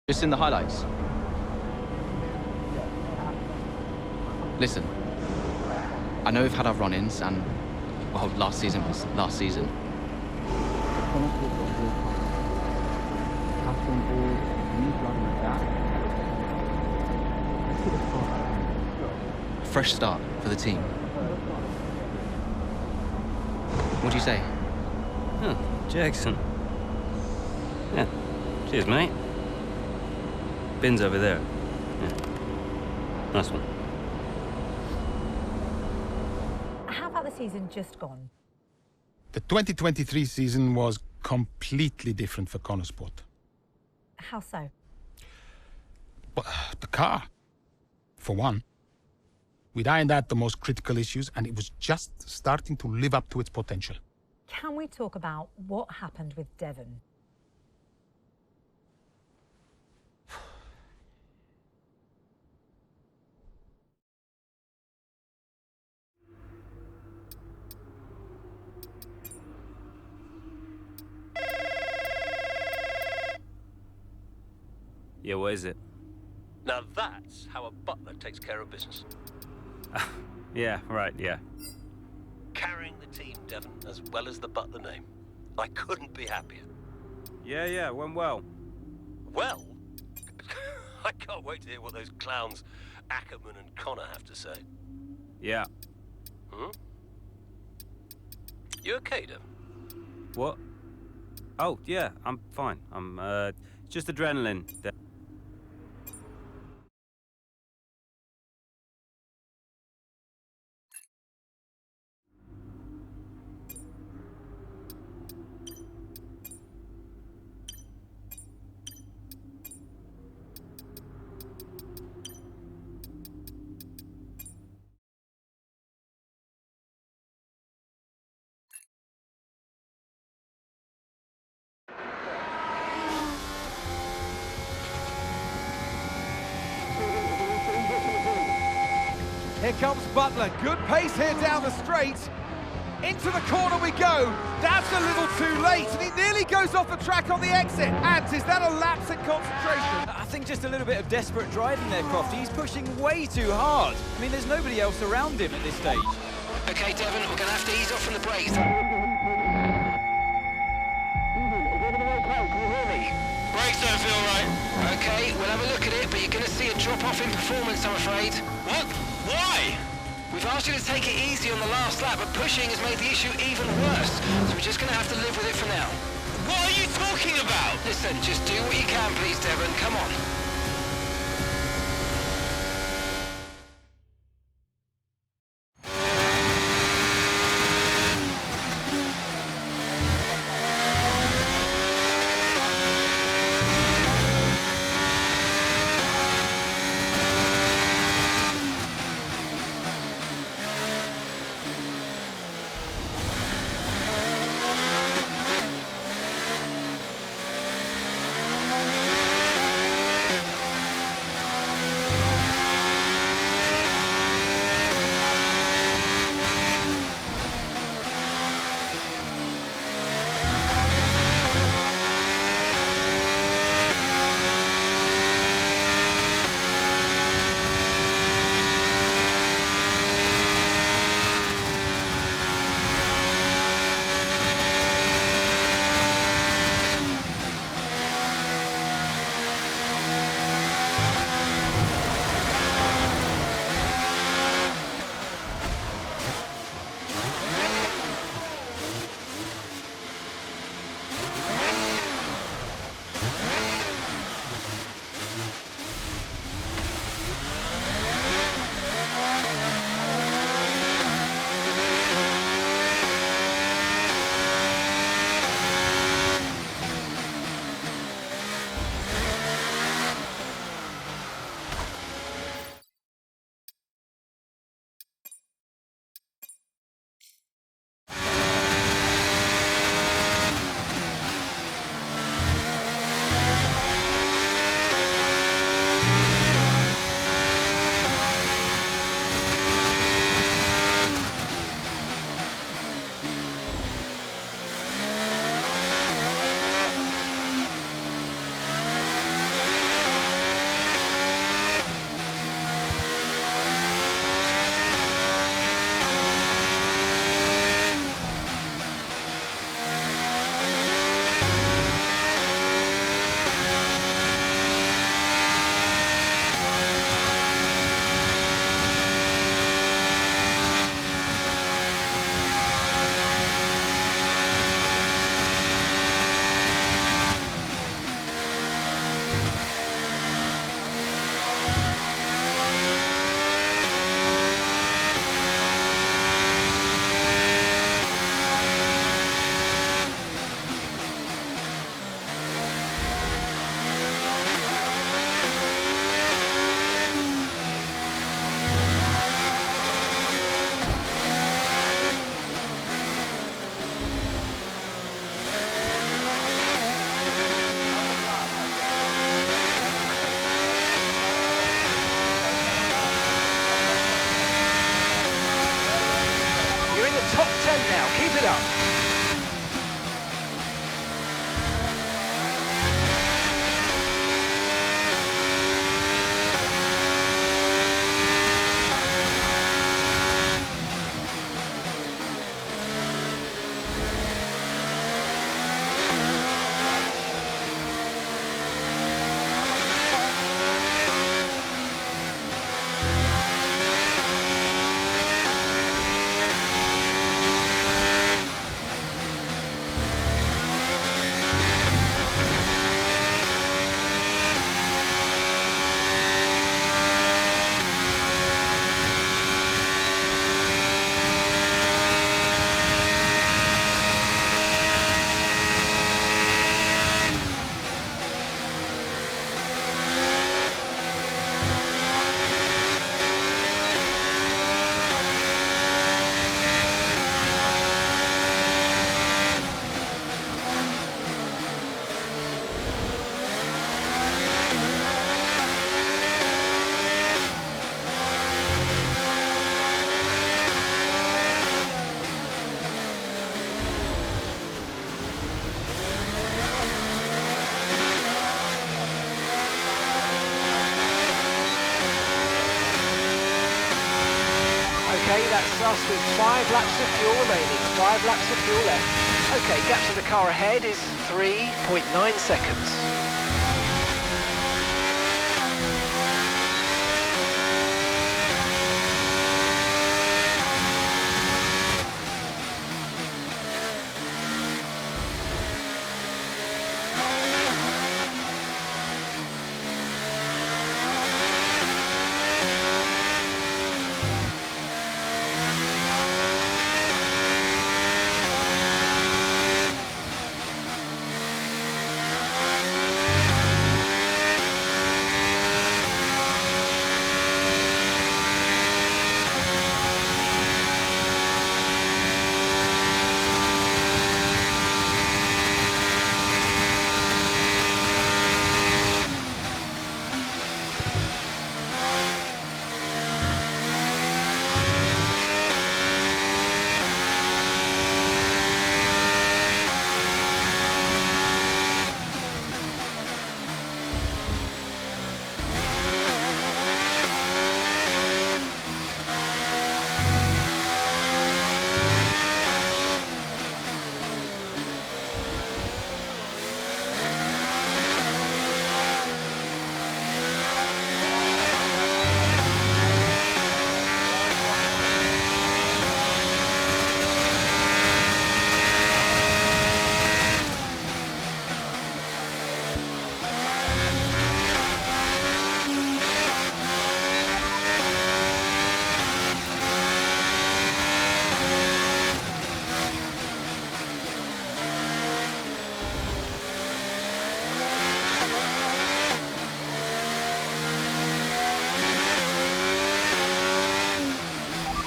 Just in the highlights. Listen, I know we've had our run-ins and, well, last season was last season. Fresh start for the team. What do you say? Oh, Jackson. Yeah. Cheers, mate. Bin's over there. Yeah. Nice one. How about the season just gone? The 2023 season was completely different for Connorsport. How so? But the car, for one. We'd ironed out the most critical issues, and it was just starting to live up to its potential. Can we talk about what happened with Devon? Yeah, what is it? Now that's how a butler takes care of business. Yeah, right, yeah. Carrying the team, Devon, as well as the butler name. I couldn't be happier. Yeah, went well. Well, I can't wait to hear what those clowns Ackerman and Connor have to say. Yeah. Hmm? You okay, Devon? What? Oh, yeah, I'm fine. I'm, just adrenaline. Here comes Butler. Good pace here down the straight. Into the corner we go. That's a little too late, and he nearly goes off the track on the exit. Ant, is that a lapse in concentration? I think just a little bit of desperate driving there, Crofty. He's pushing way too hard. I mean, there's nobody else around him at this stage. Okay, Devon, we're going to have to ease off from the brakes. Brakes don't feel right. Okay, we'll have a look at it, but you're going to see a drop-off in performance, I'm afraid. What? Why? We've asked you to take it easy on the last lap, but pushing has made the issue even worse, so we're just going to have to live with it for now. What are you talking about? Listen, just do what you can, please, Devon. Come on. up. Okay, that's us with 5 laps of fuel remaining. 5 laps of fuel left. Okay, gap to the car ahead is 3.9 seconds.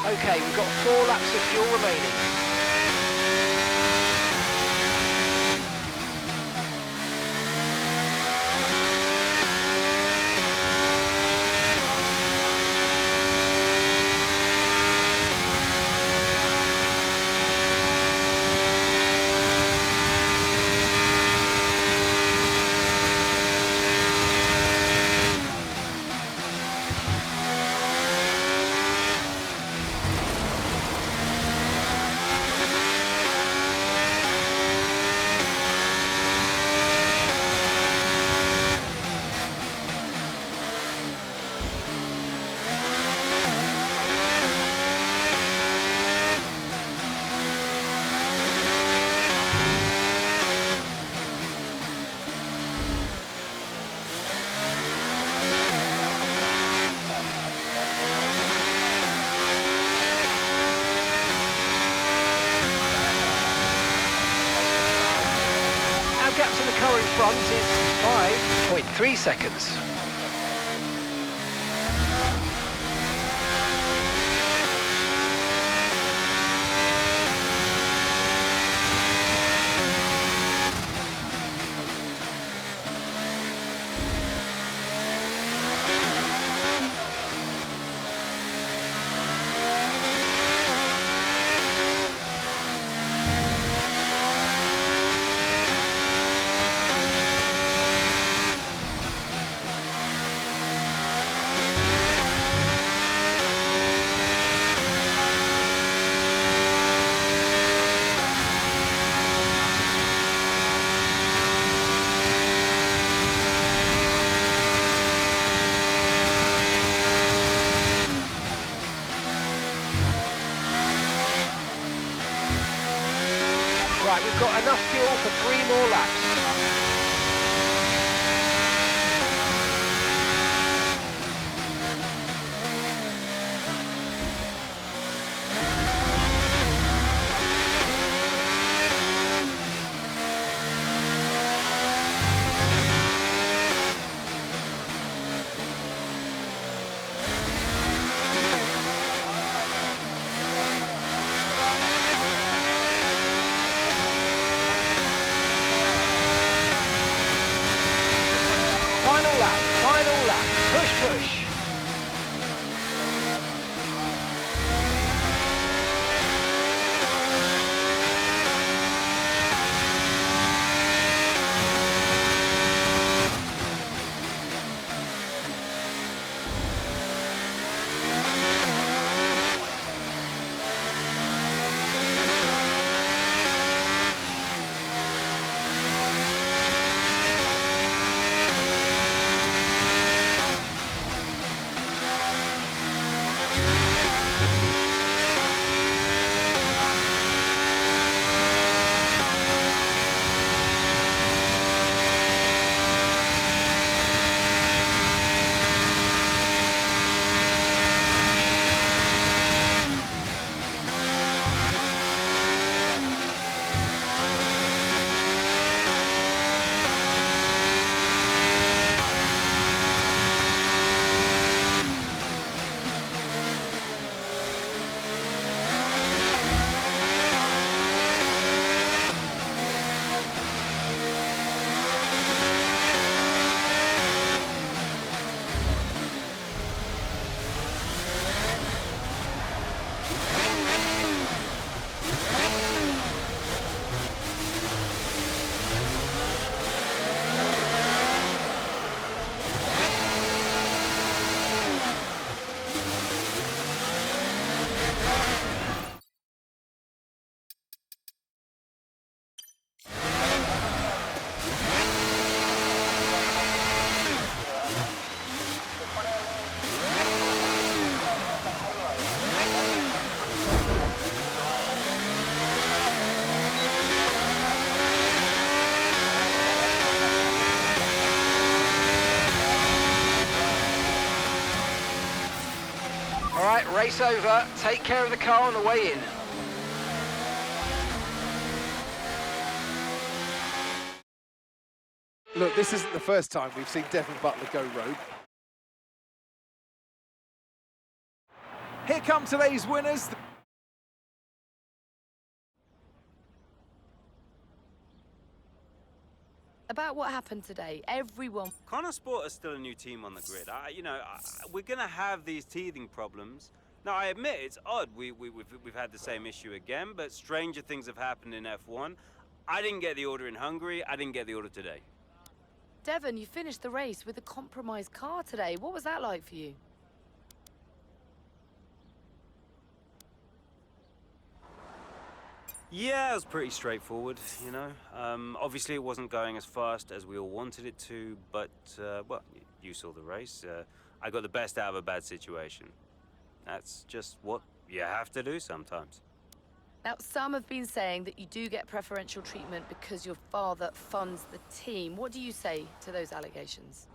Okay, we've got 4 laps of fuel remaining. Gap to the car in front is 5.3 seconds. fuel for 3 more laps. Final lap, push, push. All right, race over. Take care of the car on the way in. Look, this isn't the first time we've seen Devon Butler go rogue. Here come today's winners. About what happened today, everyone... Connor Sport is still a new team on the grid. We're going to have these teething problems. Now, I admit it's odd. We've had the same issue again, but stranger things have happened in F1. I didn't get the order in Hungary. I didn't get the order today. Devon, you finished the race with a compromised car today. What was that like for you? Yeah, it was pretty straightforward, you know. Obviously, it wasn't going as fast as we all wanted it to, but, well, you saw the race. I got the best out of a bad situation. That's just what you have to do sometimes. Now, some have been saying that you do get preferential treatment because your father funds the team. What do you say to those allegations?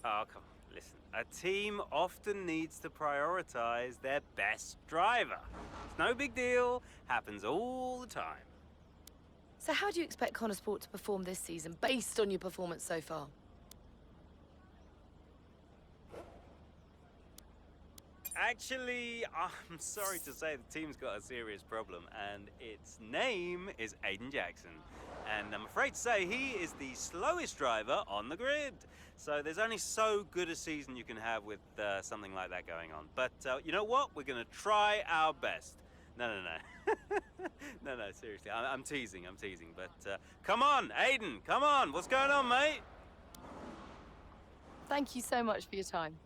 Oh, come on. Listen, a team often needs to prioritize their best driver. It's no big deal, happens all the time. So how do you expect Connor Sport to perform this season, based on your performance so far? Actually, I'm sorry to say the team's got a serious problem, and its name is Aiden Jackson. And I'm afraid to say he is the slowest driver on the grid. So there's only so good a season you can have with something like that going on. But you know what? We're going to try our best. No. No, seriously. I'm teasing. But come on, Aiden, come on. What's going on, mate? Thank you so much for your time.